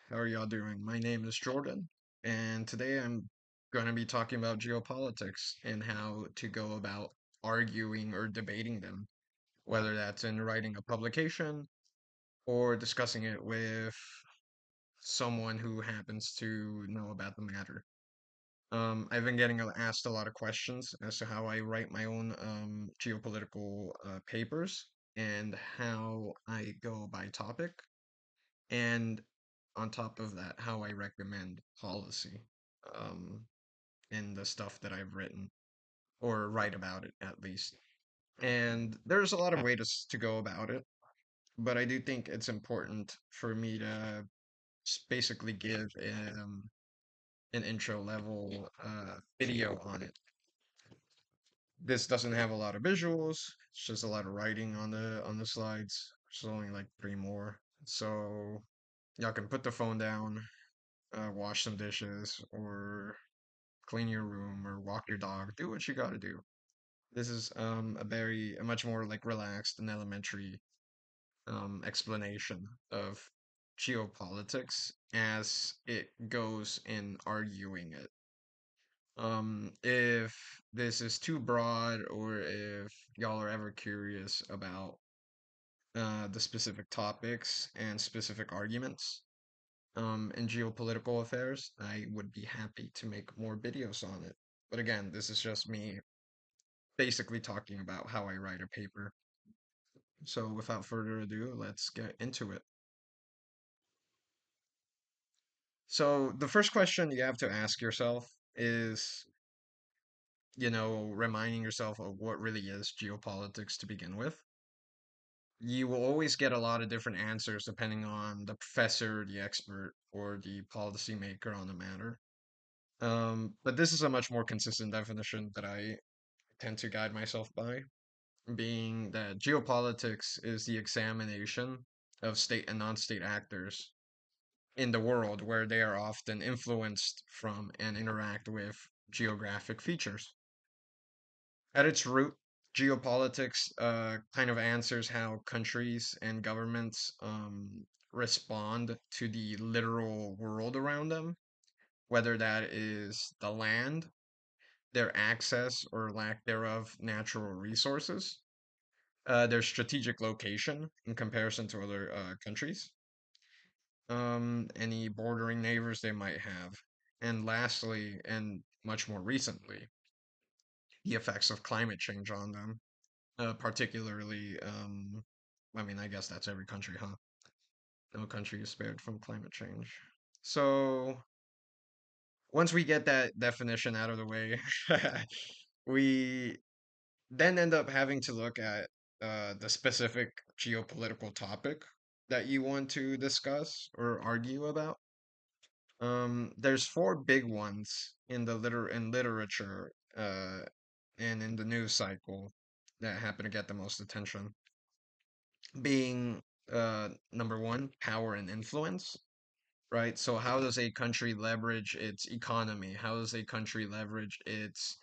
How are y'all doing? My name is Jordan, and today I'm going to be talking about geopolitics and how to go about arguing or debating them, whether that's in writing a publication or discussing it with someone who happens to know about the matter. I've been getting asked a lot of questions as to how I write my own geopolitical papers and how I go by topic. And on top of that, how I recommend policy um, in the stuff that I've written or write about it at least. And there's a lot of ways to go about it, but I do think it's important for me to basically give an intro level video on it. This doesn't have a lot of visuals; it's just a lot of writing on the slides. There's only like three more, so y'all can put the phone down, wash some dishes, or clean your room, or walk your dog. Do what you gotta do. This is a much more like relaxed and elementary explanation of geopolitics as it goes in arguing it. If this is too broad, or if y'all are ever curious about the specific topics and specific arguments, in geopolitical affairs, I would be happy to make more videos on it. But again, this is just me basically talking about how I write a paper. So without further ado, let's get into it. So the first question you have to ask yourself is, reminding yourself of what really is geopolitics to begin with. You will always get a lot of different answers depending on the professor, the expert, or the policymaker on the matter. But this is a much more consistent definition that I tend to guide myself by, being that geopolitics is the examination of state and non-state actors in the world where they are often influenced from and interact with geographic features. At its root, geopolitics kind of answers how countries and governments respond to the literal world around them, whether that is the land, their access or lack thereof natural resources, their strategic location in comparison to other countries, any bordering neighbors they might have, and lastly, and much more recently, the effects of climate change on them, particularly. I mean, I guess that's every country, huh? No country is spared from climate change. So once we get that definition out of the way, we then end up having to look at the specific geopolitical topic that you want to discuss or argue about. There's four big ones in the literature and in the news cycle that happen to get the most attention, being number one, power and influence, right? So how does a country leverage its economy? How does a country leverage its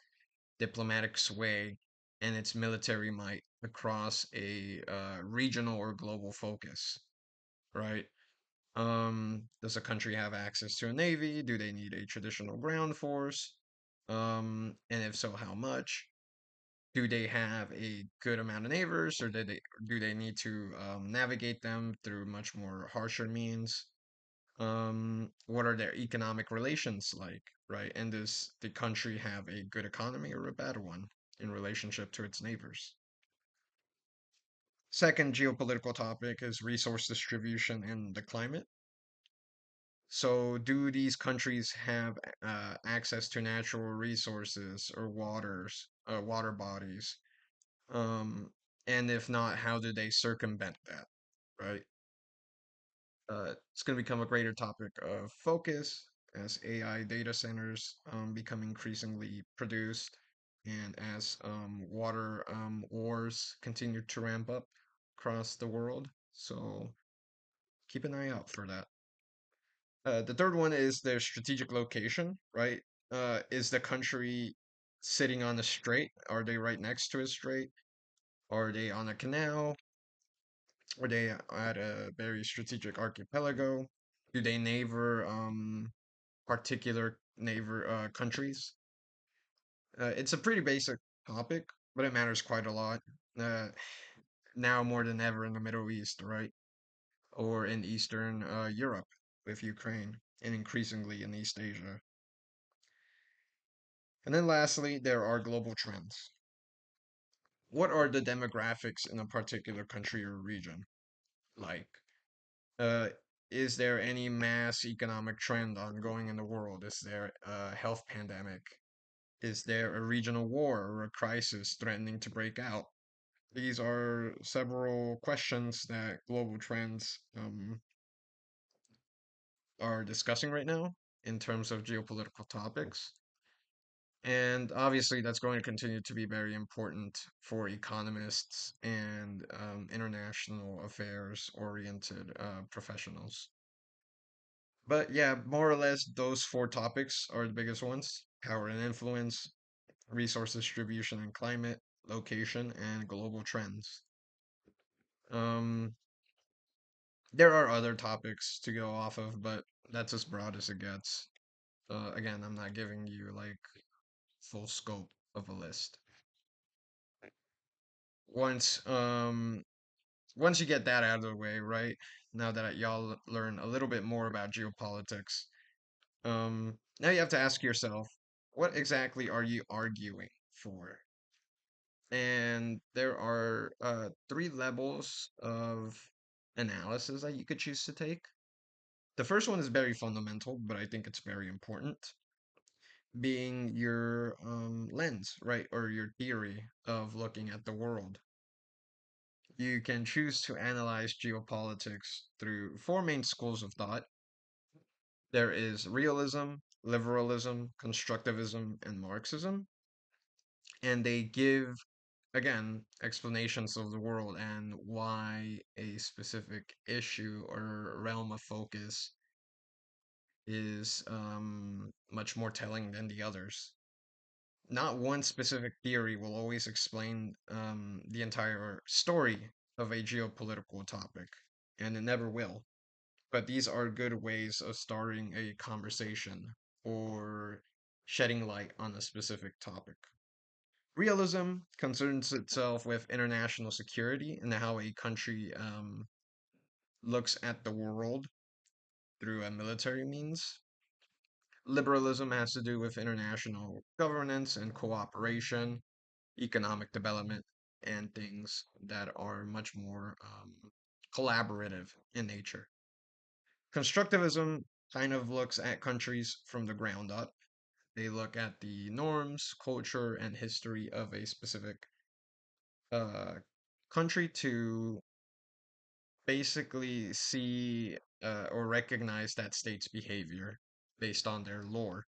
diplomatic sway and its military might across a regional or global focus, right? Does a country have access to a navy? Do they need a traditional ground force? And if so, how much? Do they have a good amount of neighbors, or do they need to navigate them through much more harsher means? What are their economic relations like, right? And does the country have a good economy or a bad one in relationship to its neighbors? Second geopolitical topic is resource distribution and the climate. So, do these countries have access to natural resources or water bodies? Um, and if not, how do they circumvent that, right? It's going to become a greater topic of focus as AI data centers become increasingly produced, and as water wars continue to ramp up across the world. So keep an eye out for that. The third one is their strategic location, right? Is the country sitting on a strait? Are they right next to a strait? Are they on a canal? Are they at a very strategic archipelago? Do they neighbor particular neighbor countries? It's a pretty basic topic, but it matters quite a lot. Uh, Now more than ever in the Middle East, right? Or in Eastern Europe with Ukraine, and increasingly in East Asia. And then lastly, there are global trends. What are the demographics in a particular country or region? Like, uh, is there any mass economic trend ongoing in the world? Is there a health pandemic? Is there a regional war or a crisis threatening to break out? These are several questions that global trends are discussing right now in terms of geopolitical topics. And obviously, that's going to continue to be very important for economists and international affairs oriented professionals. But yeah, more or less, those four topics are the biggest ones: power and influence, resource distribution and climate, location, and global trends. Um, there are other topics to go off of, but that's as broad as it gets. Again, I'm not giving you like full scope of a list. Once once you get that out of the way, right? Now that y'all learn a little bit more about geopolitics, now you have to ask yourself, what exactly are you arguing for? And there are three levels of analysis that you could choose to take. The first one is very fundamental, but I think it's very important, being your lens, right? Or your theory of looking at the world. You can choose to analyze geopolitics through four main schools of thought. There is realism, liberalism, constructivism, and Marxism. And they give, again, explanations of the world and why a specific issue or realm of focus is much more telling than the others. Not one specific theory will always explain the entire story of a geopolitical topic, and it never will. But these are good ways of starting a conversation or shedding light on a specific topic. Realism concerns itself with international security and how a country looks at the world through a military means. Liberalism has to do with international governance and cooperation, economic development, and things that are much more collaborative in nature. Constructivism kind of looks at countries from the ground up. They look at the norms, culture, and history of a specific uh, country to basically see or recognize that state's behavior based on their lore.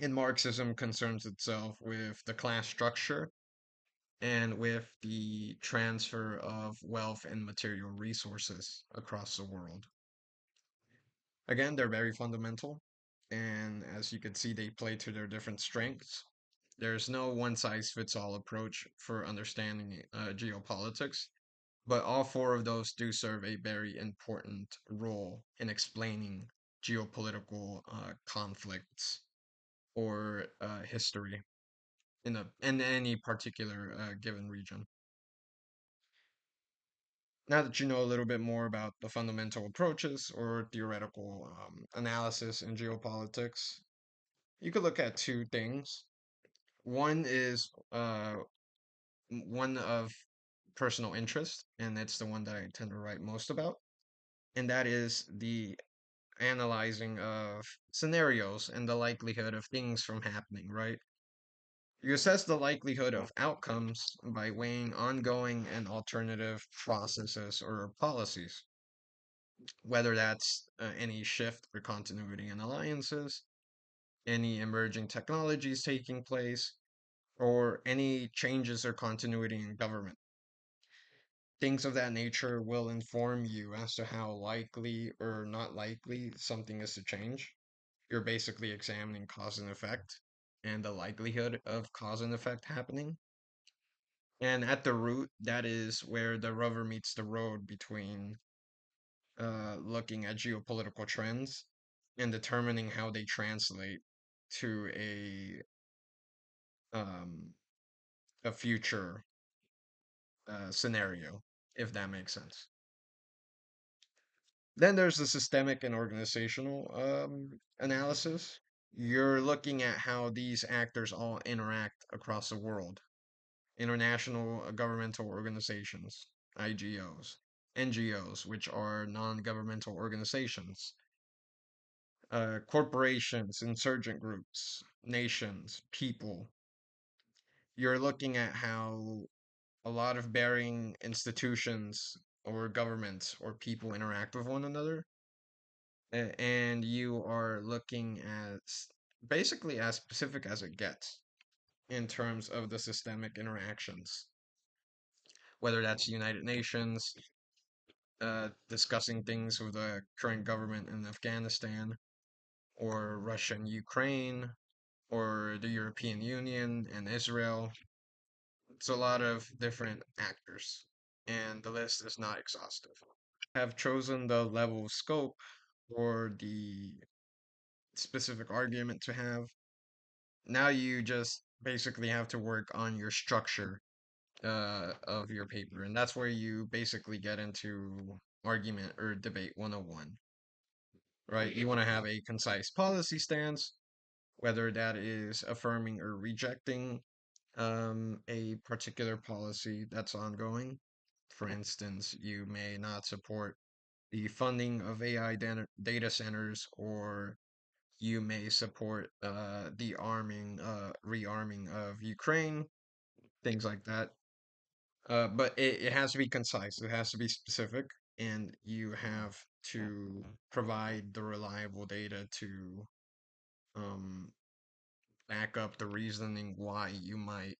And Marxism concerns itself with the class structure and with the transfer of wealth and material resources across the world. Again, they're very fundamental, and as you can see, they play to their different strengths. There's no one size fits all approach for understanding geopolitics, but all four of those do serve a very important role in explaining geopolitical conflicts or history in any particular given region. Now that you know a little bit more about the fundamental approaches or theoretical analysis in geopolitics, you could look at two things. One is one of personal interest, and it's the one that I tend to write most about, and that is the analyzing of scenarios and the likelihood of things from happening, right? You assess the likelihood of outcomes by weighing ongoing and alternative processes or policies, whether that's any shift or continuity in alliances, any emerging technologies taking place, or any changes or continuity in government. Things of that nature will inform you as to how likely or not likely something is to change. You're basically examining cause and effect and the likelihood of cause and effect happening. And at the root, that is where the rubber meets the road between looking at geopolitical trends and determining how they translate to um, a future scenario, if that makes sense. Then there's the systemic and organizational analysis. You're looking at how these actors all interact across the world. International governmental organizations, IGOs, NGOs, which are non-governmental organizations, corporations, insurgent groups, nations, people. You're looking at how a lot of varying institutions or governments or people interact with one another, and you are looking at basically as specific as it gets in terms of the systemic interactions, whether that's United Nations, discussing things with the current government in Afghanistan, or Russia and Ukraine, or the European Union and Israel. It's a lot of different actors, and the list is not exhaustive. Have chosen the level of scope or the specific argument to have. Now you just basically have to work on your structure of your paper, and that's where you basically get into argument or debate 101, right? You want to have a concise policy stance, whether that is affirming or rejecting a particular policy that's ongoing. For instance, you may not support the funding of AI data centers, or you may support the rearming of Ukraine, things like that. But it has to be concise, it has to be specific, and you have to provide the reliable data to um, back up the reasoning why you might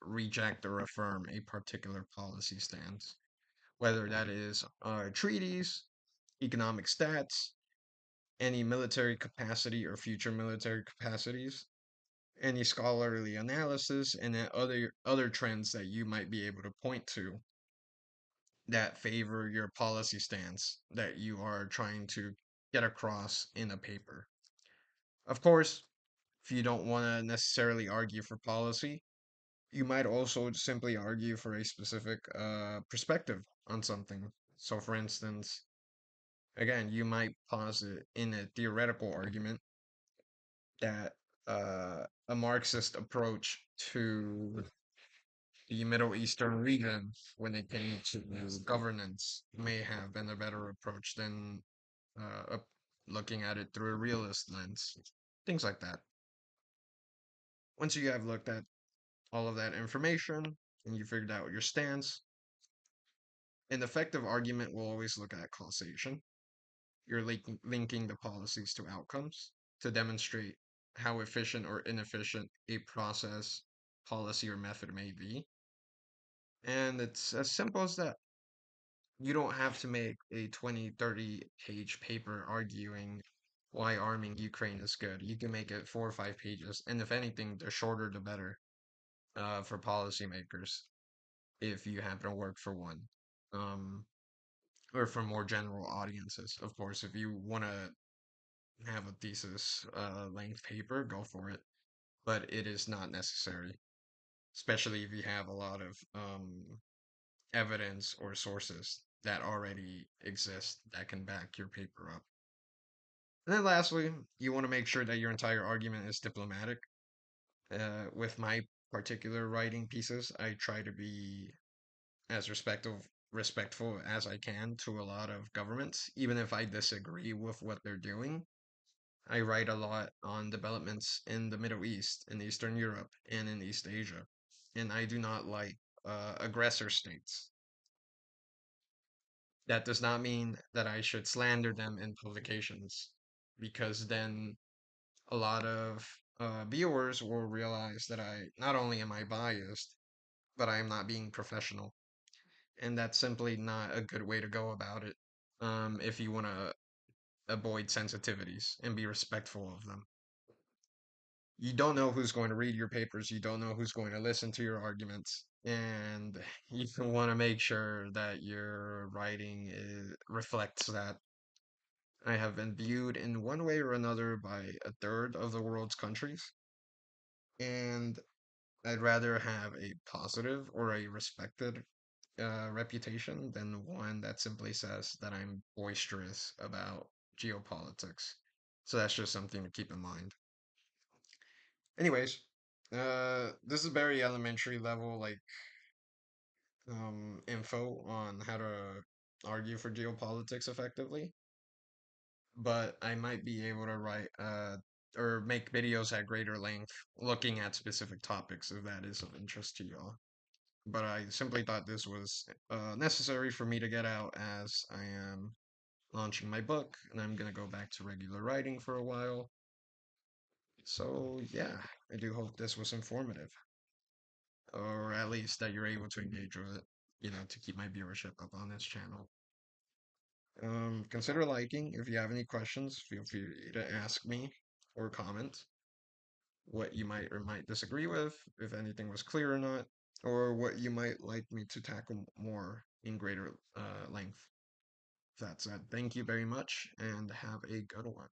reject or affirm a particular policy stance, whether that is treaties, economic stats, any military capacity or future military capacities, any scholarly analysis, and then other trends that you might be able to point to that favor your policy stance that you are trying to get across in a paper. Of course, if you don't want to necessarily argue for policy, you might also simply argue for a specific perspective on something. So, for instance, again, you might posit in a theoretical argument that a Marxist approach to the Middle Eastern region when it came to governance may have been a better approach than looking at it through a realist lens. Things like that. Once you have looked at all of that information and you figured out your stance, an effective argument will always look at causation. You're linking the policies to outcomes to demonstrate how efficient or inefficient a process, policy, or method may be. And it's as simple as that. You don't have to make a 20, 30 page paper arguing why arming Ukraine is good. You can make it 4 or 5 pages. And if anything, the shorter the better for policymakers if you happen to work for one. Um, or for more general audiences. Of course, if you want to have a thesis length paper, go for it. But it is not necessary, especially if you have a lot of evidence or sources that already exist that can back your paper up. And then lastly, you want to make sure that your entire argument is diplomatic. With my particular writing pieces, I try to be as respectful as I can to a lot of governments, even if I disagree with what they're doing. I write a lot on developments in the Middle East, in Eastern Europe, and in East Asia. And I do not like aggressor states. That does not mean that I should slander them in publications, because then a lot of viewers will realize that I not only am I biased, but I am not being professional. And that's simply not a good way to go about it if you want to avoid sensitivities and be respectful of them. You don't know who's going to read your papers. You don't know who's going to listen to your arguments. and you want to make sure that your writing reflects that. I have been viewed in one way or another by a third of the world's countries, and I'd rather have a positive or a respected reputation than one that simply says that I'm boisterous about geopolitics. So that's just something to keep in mind. Anyways, this is very elementary level, like info on how to argue for geopolitics effectively, but I might be able to write or make videos at greater length looking at specific topics if that is of interest to y'all. But I simply thought this was necessary for me to get out as I am launching my book and I'm gonna go back to regular writing for a while. So yeah, I do hope this was informative, or at least that you're able to engage with it, to keep my viewership up on this channel. Consider liking. If you have any questions, feel free to ask me or comment what you might or might disagree with, if anything was clear or not, or what you might like me to tackle more in greater length. That said, thank you very much and have a good one.